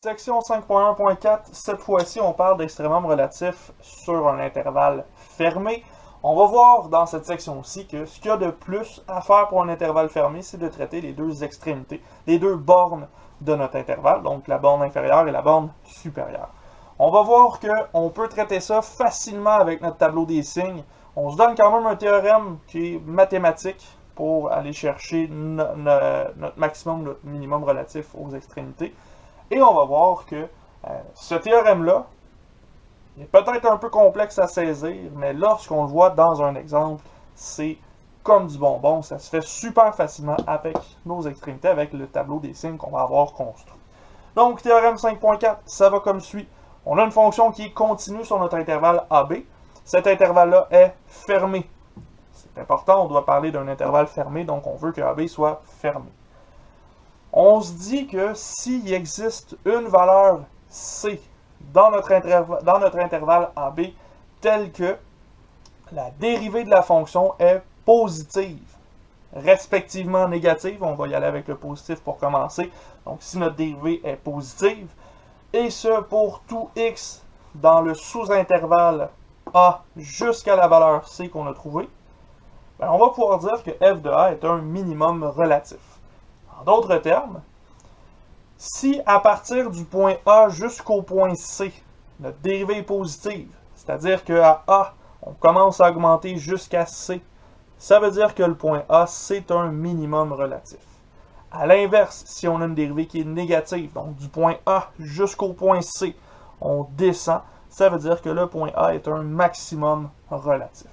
Section 5.1.4, cette fois-ci, on parle d'extrémum relatif sur un intervalle fermé. On va voir dans cette section-ci que ce qu'il y a de plus à faire pour un intervalle fermé, c'est de traiter les deux extrémités, les deux bornes de notre intervalle, donc la borne inférieure et la borne supérieure. On va voir qu'on peut traiter ça facilement avec notre tableau des signes. On se donne quand même un théorème qui est mathématique pour aller chercher notre maximum, notre minimum relatif aux extrémités. Et on va voir que ce théorème-là est peut-être un peu complexe à saisir, mais lorsqu'on le voit dans un exemple, c'est comme du bonbon. Ça se fait super facilement avec nos extrémités, avec le tableau des signes qu'on va avoir construit. Donc, théorème 5.4, ça va comme suit. On a une fonction qui est continue sur notre intervalle AB. Cet intervalle-là est fermé. C'est important, on doit parler d'un intervalle fermé, donc on veut que AB soit fermé. On se dit que s'il existe une valeur C dans notre intervalle AB telle que la dérivée de la fonction est positive, respectivement négative, on va y aller avec le positif pour commencer, donc si notre dérivée est positive, et ce pour tout x dans le sous-intervalle A jusqu'à la valeur C qu'on a trouvée, on va pouvoir dire que f de A est un minimum relatif. En d'autres termes, si à partir du point A jusqu'au point C, notre dérivée est positive, c'est-à-dire qu'à A, on commence à augmenter jusqu'à C, ça veut dire que le point A, c'est un minimum relatif. À l'inverse, si on a une dérivée qui est négative, donc du point A jusqu'au point C, on descend, ça veut dire que le point A est un maximum relatif.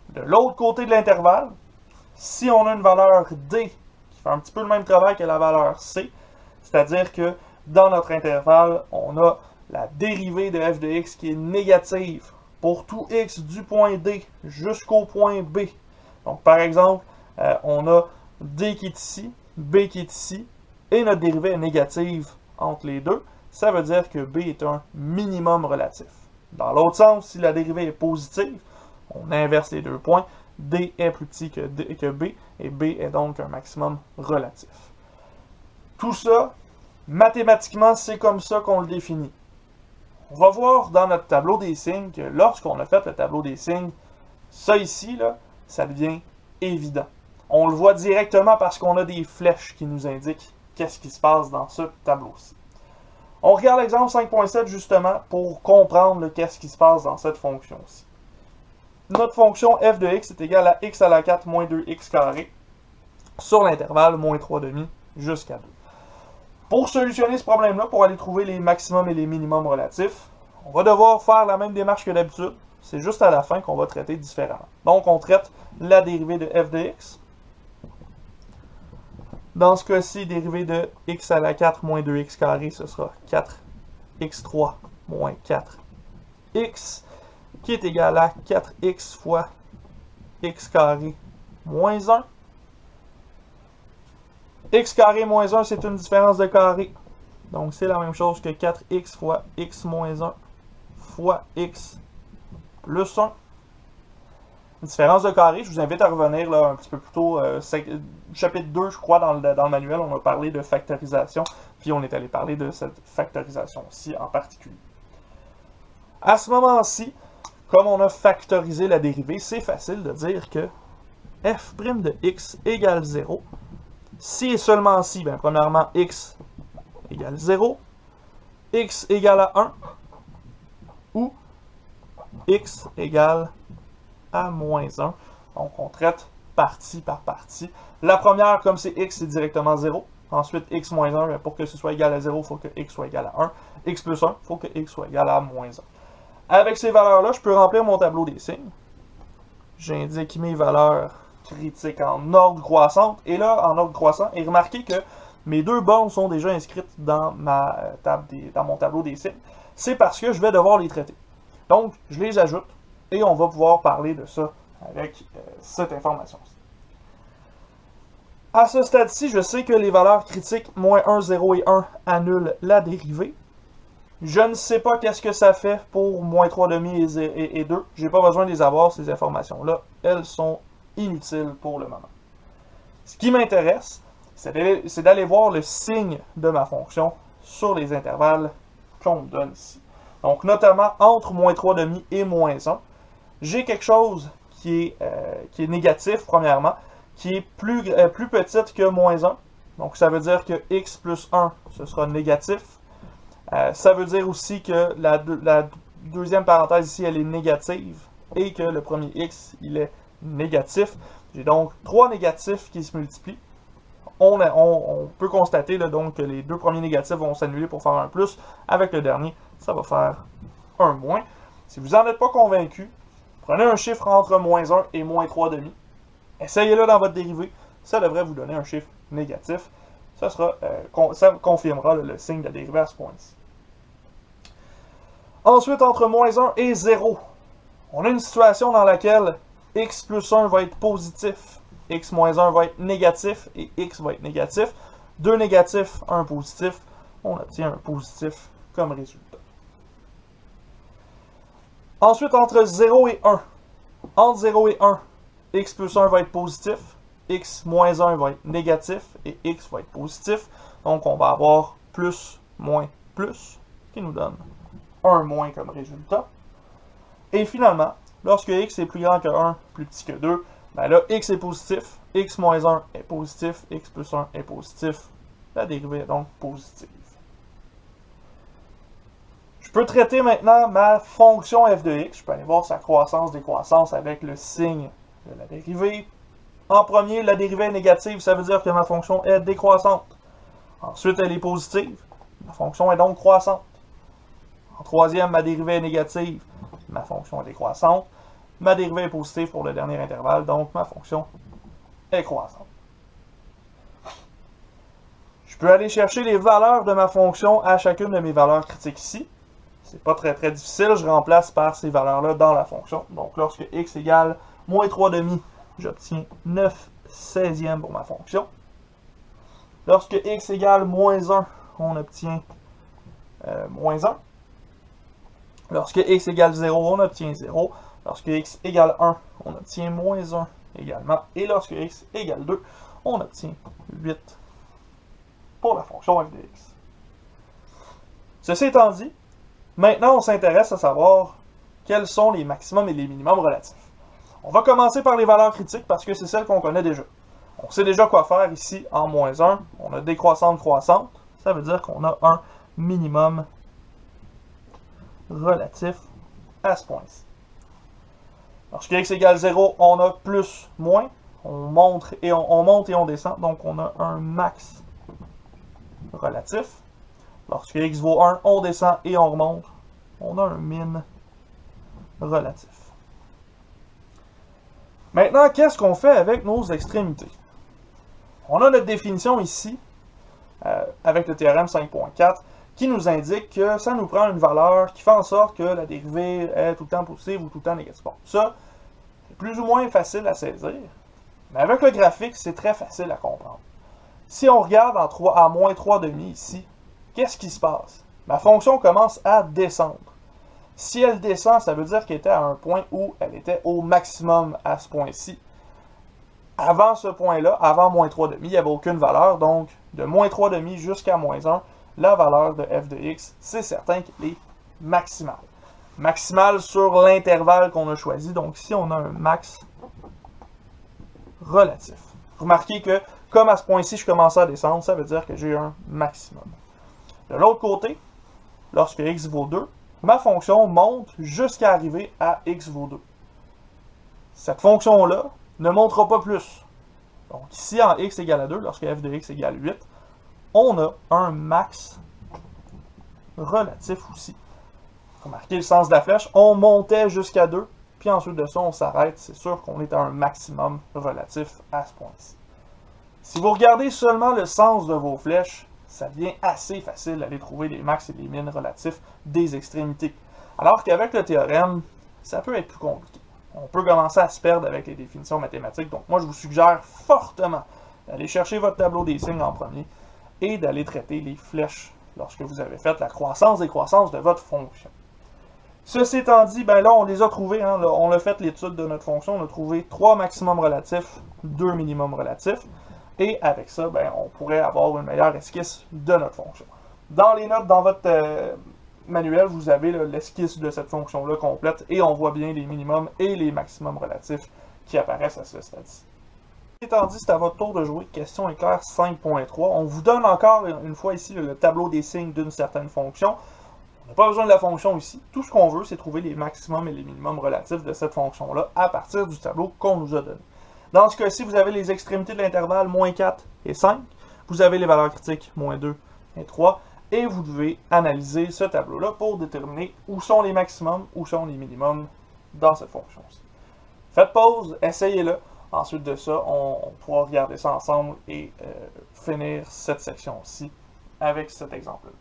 De l'autre côté de l'intervalle, si on a une valeur D qui fait un petit peu le même travail que la valeur C, c'est-à-dire que dans notre intervalle, on a la dérivée de f de x qui est négative pour tout x du point D jusqu'au point B. Donc par exemple, on a D qui est ici, B qui est ici, et notre dérivée est négative entre les deux. Ça veut dire que B est un minimum relatif. Dans l'autre sens, si la dérivée est positive, on inverse les deux points, D est plus petit que B, et B est donc un maximum relatif. Tout ça, mathématiquement, c'est comme ça qu'on le définit. On va voir dans notre tableau des signes que lorsqu'on a fait le tableau des signes, ça ici, là, ça devient évident. On le voit directement parce qu'on a des flèches qui nous indiquent qu'est-ce qui se passe dans ce tableau-ci. On regarde l'exemple 5.7 justement pour comprendre qu'est-ce qui se passe dans cette fonction-ci. Notre fonction f de x est égale à x à la 4 moins 2x carré sur l'intervalle moins 3,5 jusqu'à 2. Pour solutionner ce problème-là, pour aller trouver les maximums et les minimums relatifs, on va devoir faire la même démarche que d'habitude. C'est juste à la fin qu'on va traiter différemment. Donc, on traite la dérivée de f de x. Dans ce cas-ci, dérivée de x à la 4 moins 2x carré, ce sera 4x3 moins 4x, qui est égal à 4x fois x carré moins 1. X carré moins 1, c'est une différence de carré. Donc, c'est la même chose que 4x fois x moins 1 fois x plus 1. Une différence de carré, je vous invite à revenir là, un petit peu plus tôt. Chapitre 2, je crois, dans le manuel, on a parlé de factorisation. Puis, on est allé parler de cette factorisation-ci en particulier. À ce moment-ci, comme on a factorisé la dérivée, c'est facile de dire que f' de x égale 0. Si et seulement si, bien, premièrement, x égale 0, x égale à 1, ou x égale à moins 1. Donc, on traite partie par partie. La première, comme c'est x, c'est directement 0. Ensuite, x moins 1, bien, pour que ce soit égal à 0, il faut que x soit égal à 1. X plus 1, il faut que x soit égal à moins 1. Avec ces valeurs-là, je peux remplir mon tableau des signes. J'indique mes valeurs critiques en ordre croissant. Et là, en ordre croissant, et remarquez que mes deux bornes sont déjà inscrites dans mon tableau des signes. C'est parce que je vais devoir les traiter. Donc, je les ajoute et on va pouvoir parler de ça avec cette information-ci. À ce stade-ci, je sais que les valeurs critiques moins 1, 0 et 1 annulent la dérivée. Je ne sais pas qu'est-ce que ça fait pour moins 3,5 et 2. Je n'ai pas besoin de les avoir, ces informations-là. Elles sont inutiles pour le moment. Ce qui m'intéresse, c'est d'aller voir le signe de ma fonction sur les intervalles qu'on donne ici. Donc, notamment entre moins 3,5 et moins 1, j'ai quelque chose qui est négatif, premièrement, qui est plus petite que moins 1. Donc, ça veut dire que x plus 1, ce sera négatif. Ça veut dire aussi que la deuxième parenthèse ici, elle est négative et que le premier x, il est négatif. J'ai donc 3 négatifs qui se multiplient. On peut constater là, donc, que les deux premiers négatifs vont s'annuler pour faire un plus. Avec le dernier, ça va faire un moins. Si vous n'en êtes pas convaincu, prenez un chiffre entre moins 1 et moins 3,5. Essayez-le dans votre dérivée. Ça devrait vous donner un chiffre négatif. Ça confirmera le signe de la dérivée à ce point-ci. Ensuite, entre moins 1 et 0, on a une situation dans laquelle x plus 1 va être positif, x moins 1 va être négatif et x va être négatif. Deux négatifs, un positif, on obtient un positif comme résultat. Ensuite, entre 0 et 1, entre 0 et 1, x plus 1 va être positif, x moins 1 va être négatif et x va être positif. Donc, on va avoir plus, moins, plus, qui nous donne 1 moins comme résultat. Et finalement, lorsque x est plus grand que 1, plus petit que 2, ben là, x est positif, x moins 1 est positif, x plus 1 est positif. La dérivée est donc positive. Je peux traiter maintenant ma fonction f de x. Je peux aller voir sa croissance-décroissance avec le signe de la dérivée. En premier, la dérivée est négative, ça veut dire que ma fonction est décroissante. Ensuite, elle est positive. Ma fonction est donc croissante. En troisième, ma dérivée est négative. Ma fonction est décroissante. Ma dérivée est positive pour le dernier intervalle, donc ma fonction est croissante. Je peux aller chercher les valeurs de ma fonction à chacune de mes valeurs critiques ici. C'est pas très difficile, je remplace par ces valeurs-là dans la fonction. Donc lorsque x égale moins 3,5, j'obtiens 9/16 pour ma fonction. Lorsque x égale moins 1, on obtient moins 1. Lorsque x égale 0, on obtient 0. Lorsque x égale 1, on obtient moins 1 également. Et lorsque x égale 2, on obtient 8 pour la fonction f de x. Ceci étant dit, maintenant on s'intéresse à savoir quels sont les maximums et les minimums relatifs. On va commencer par les valeurs critiques parce que c'est celles qu'on connaît déjà. On sait déjà quoi faire ici en moins 1. On a décroissante, croissante. Ça veut dire qu'on a un minimum relatif à ce point-ci. Lorsque x égale 0, on a plus, moins. On monte et on descend. Donc on a un max relatif. Lorsque x vaut 1, on descend et on remonte. On a un min relatif. Maintenant, qu'est-ce qu'on fait avec nos extrémités? On a notre définition ici, avec le théorème 5.4, qui nous indique que ça nous prend une valeur qui fait en sorte que la dérivée est tout le temps positive ou tout le temps négative. Bon, ça, c'est plus ou moins facile à saisir, mais avec le graphique, c'est très facile à comprendre. Si on regarde à moins 3,5 ici, qu'est-ce qui se passe? Ma fonction commence à descendre. Si elle descend, ça veut dire qu'elle était à un point où elle était au maximum à ce point-ci. Avant ce point-là, avant moins 3,5, il n'y avait aucune valeur. Donc, de moins 3,5 jusqu'à moins 1, la valeur de f de x, c'est certain qu'elle est maximale. Maximale sur l'intervalle qu'on a choisi. Donc, ici, on a un max relatif. Remarquez que, comme à ce point-ci, je commence à descendre, ça veut dire que j'ai un maximum. De l'autre côté, lorsque x vaut 2, ma fonction monte jusqu'à arriver à x vaut 2. Cette fonction-là ne montera pas plus. Donc ici, en x égale à 2, lorsque f de x égale 8, on a un max relatif aussi. Remarquez le sens de la flèche, on montait jusqu'à 2, puis ensuite de ça, on s'arrête. C'est sûr qu'on est à un maximum relatif à ce point-ci. Si vous regardez seulement le sens de vos flèches, ça devient assez facile d'aller trouver les max et les min relatifs des extrémités. Alors qu'avec le théorème, ça peut être plus compliqué. On peut commencer à se perdre avec les définitions mathématiques. Donc moi, je vous suggère fortement d'aller chercher votre tableau des signes en premier et d'aller traiter les flèches lorsque vous avez fait la croissance-décroissance de votre fonction. Ceci étant dit, ben là, on les a trouvés. Hein, là, on a fait l'étude de notre fonction. On a trouvé 3 maximums relatifs, 2 minimums relatifs. Et avec ça, ben, on pourrait avoir une meilleure esquisse de notre fonction. Dans les notes, dans votre manuel, vous avez l'esquisse de cette fonction-là complète et on voit bien les minimums et les maximums relatifs qui apparaissent à ce stade-ci. Étant dit, c'est à votre tour de jouer. Question éclair 5.3. On vous donne encore une fois ici le tableau des signes d'une certaine fonction. On n'a pas besoin de la fonction ici. Tout ce qu'on veut, c'est trouver les maximums et les minimums relatifs de cette fonction-là à partir du tableau qu'on nous a donné. Dans ce cas-ci, vous avez les extrémités de l'intervalle moins 4 et 5. Vous avez les valeurs critiques moins 2 et 3. Et vous devez analyser ce tableau-là pour déterminer où sont les maximums, où sont les minimums dans cette fonction-ci. Faites pause, essayez-le. Ensuite de ça, on pourra regarder ça ensemble et finir cette section-ci avec cet exemple-là.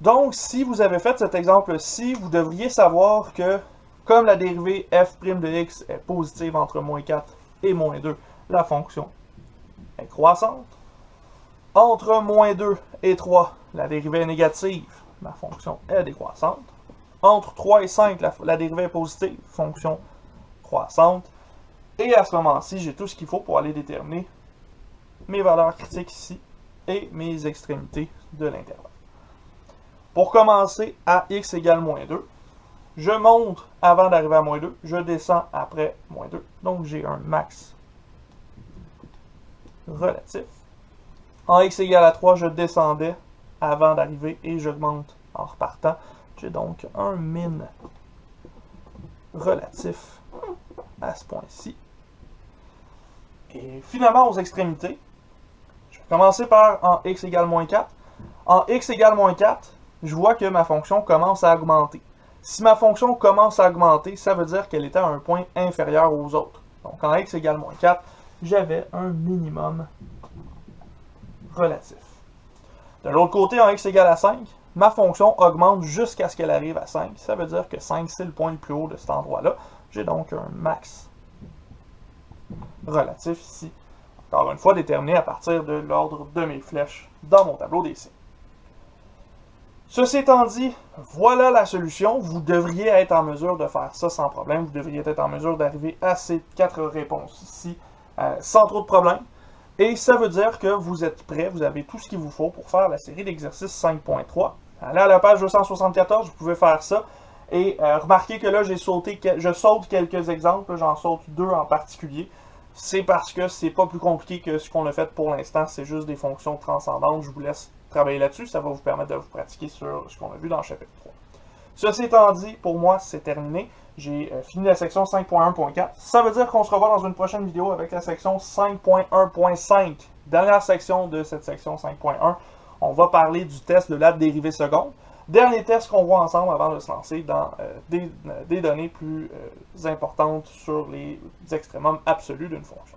Donc, si vous avez fait cet exemple-ci, vous devriez savoir que, comme la dérivée f' de x est positive entre moins 4 et moins 2, la fonction est croissante. Entre moins 2 et 3, la dérivée est négative, ma fonction est décroissante. Entre 3 et 5, la dérivée est positive, fonction croissante. Et à ce moment-ci, j'ai tout ce qu'il faut pour aller déterminer mes valeurs critiques ici et mes extrémités de l'intervalle. Pour commencer, à x égale moins 2, je monte avant d'arriver à moins 2, je descends après moins 2. Donc j'ai un max relatif. En x égale à 3, je descendais avant d'arriver et j'augmente en repartant. J'ai donc un min relatif à ce point-ci. Et finalement, aux extrémités, je vais commencer par en x égale moins 4. En x égale moins 4, je vois que ma fonction commence à augmenter. Si ma fonction commence à augmenter, ça veut dire qu'elle était à un point inférieur aux autres. Donc en x égale moins 4, j'avais un minimum relatif. De l'autre côté, en x égale à 5, ma fonction augmente jusqu'à ce qu'elle arrive à 5. Ça veut dire que 5, c'est le point le plus haut de cet endroit-là. J'ai donc un max relatif ici. Encore une fois, déterminé à partir de l'ordre de mes flèches dans mon tableau des signes. Ceci étant dit, voilà la solution. Vous devriez être en mesure de faire ça sans problème. Vous devriez être en mesure d'arriver à ces 4 réponses ici sans trop de problème. Et ça veut dire que vous êtes prêt, vous avez tout ce qu'il vous faut pour faire la série d'exercices 5.3. Allez à la page 274, vous pouvez faire ça. Et remarquez que là, je saute quelques exemples, j'en saute 2 en particulier. C'est parce que c'est pas plus compliqué que ce qu'on a fait pour l'instant, c'est juste des fonctions transcendantes. Je vous laisse travailler là-dessus, ça va vous permettre de vous pratiquer sur ce qu'on a vu dans le chapitre 3. Ceci étant dit, pour moi, c'est terminé. J'ai fini la section 5.1.4. Ça veut dire qu'on se revoit dans une prochaine vidéo avec la section 5.1.5. Dernière section de cette section 5.1. On va parler du test de la dérivée seconde. Dernier test qu'on voit ensemble avant de se lancer dans des données plus importantes sur les extrémums absolus d'une fonction.